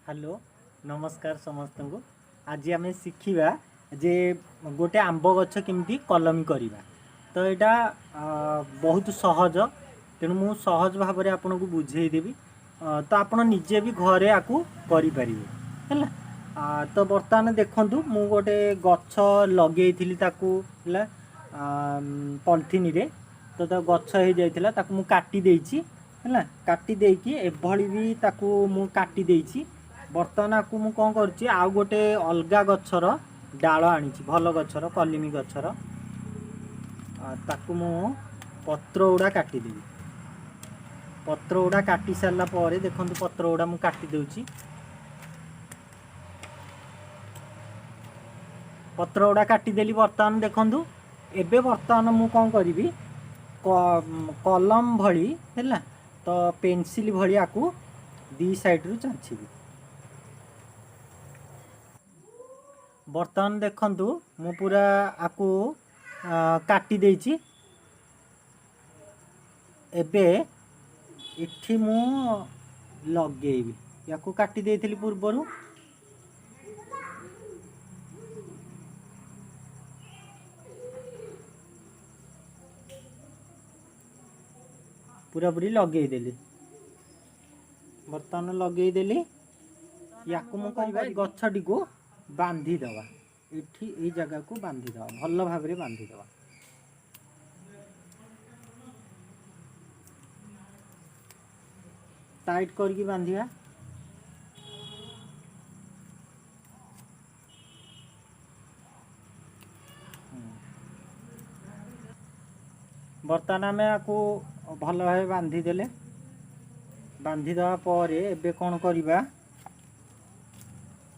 Hello नमस्कार समस्त को। आज आम शिखा जे गोटे आंब गछ केमती कलमी करवा। तो यहाँ बहुत सहज, तेणु मु सहज भाव में आपन को बुझेदेवी। तो आप निजे भी घरे आपको करें है। तो बर्तमान देखूँ मु गोटे गछ लगे पॉलिथिन रे। तो गछ हो जाता मु काटी देछि है। काटी देकी एभली भी ताकू मु काटी देछि। बर्तमान आपको मु कौन कर आउ गोटे अलगा गछर डाल आनी भल गछर कलिमी गछर ताकू मु पत्र गुड़ा काटिदेवी। पत्र गुड़ा काटी सारा पर देखो पत्र गुड़ा मु काटी देउछि। पत्र गुड़ा काटिदेली। बर्तमान देखु एबे बर्तमान मु कौन करी कलम भली है। तो पेंसिल भली आकु दी साइड रु चाँछी। बर्तमान देखु मु पूरा आकु काटी देछि। एबे इठी मु लगेबी याकु काटी देइथिली पूर्वरु। पूरा पूरी लगे देली। बर्तमान लगे देली याकु मु कहबा गछटी को बांधी दवा। इठी ए जगह को बांधी दवा, भल भाव में बांधी दवा। टाइट करके बांधिया। बर्तमान आम आपको भल भाव बांधी देले। बांधी दवा पर एबे कौन करिबा,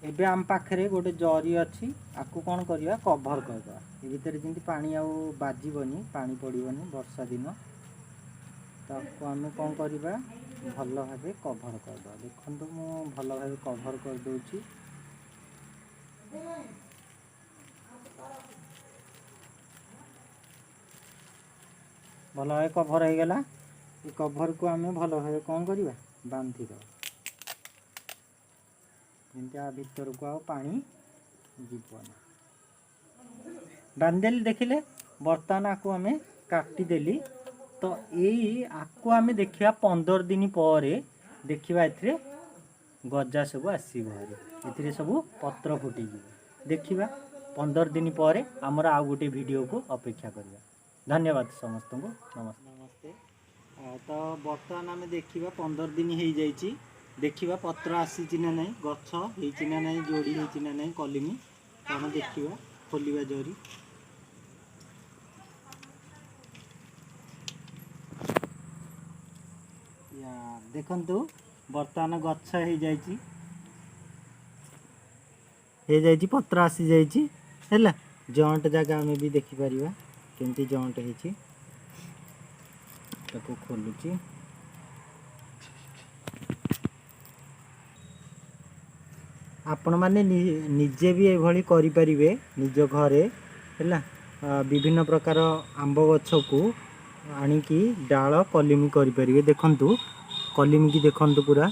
एबे आम पाखे गोटे जरी अच्छी आपको कौन करवा कभर करदे। ये भितर जमी पानी आउ बाजबनी, पानी पड़ोनी वर्षा दिन। तो आम कौन करवा भल भाव कभर करदे। देखो मु भल भाव कभर कर दूची। भल भाव कभर हो गला। ये कभर को आम भल भाव कौन करवा बांधी दो। भीतर को आ पानी जीवन बांधेली। देखिले बर्तमान आपको आम काटिदेली। तो यही आपको आम देखा 15 दिन पर देखा ए गजा सब आसब। ए सब पत्र फुटी देखा 15 दिन पर आमर आउ गोटे वीडियो को अपेक्षा करवा। धन्यवाद समस्त को। नमस्ते। तो बर्तमान आम देखा 15 दिन हो जाइए। देखा पत्र आसी ना नहीं, गछ होती ना नहीं, जोड़ी होती ना नहीं कलिमी। आम देखा खोलिया जरी। देखु बर्तमान गछ हो जाइए, पत्र आसी जाइए। जॉइंट जगह आम भी देखिपर केमती जॉइंट होती। खोलुची आपण माने निजे भी एभली करि परिबे निज घरे है। विभिन्न प्रकार आंब गछ को आनिकी डाल कलिमी करि परिबे। देखंतु कलिमी की देखंतु पूरा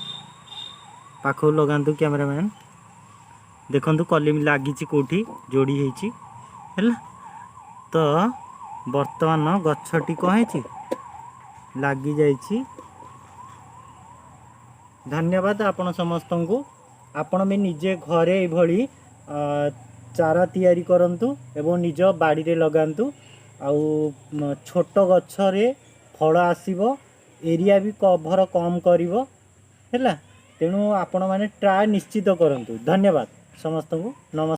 पाखो लगांतु कैमरामैन। देखंतु कलिमी लागिची कोठी जोड़ी हेची है। तो वर्तमान गछटी कहेची लगी जाइछि। धन्यवाद आपण समस्त को। आपण भी निजे घरे ये चारा तैयारी करंतु एवं निज बाड़ी रे लगांतु। आउ छोट गछरे फल आसीबो, एरिया भी कभर कम करिवो हैला। तेणु आपण माने ट्राई निश्चित करंतु। धन्यवाद समस्त को। नमस्कार।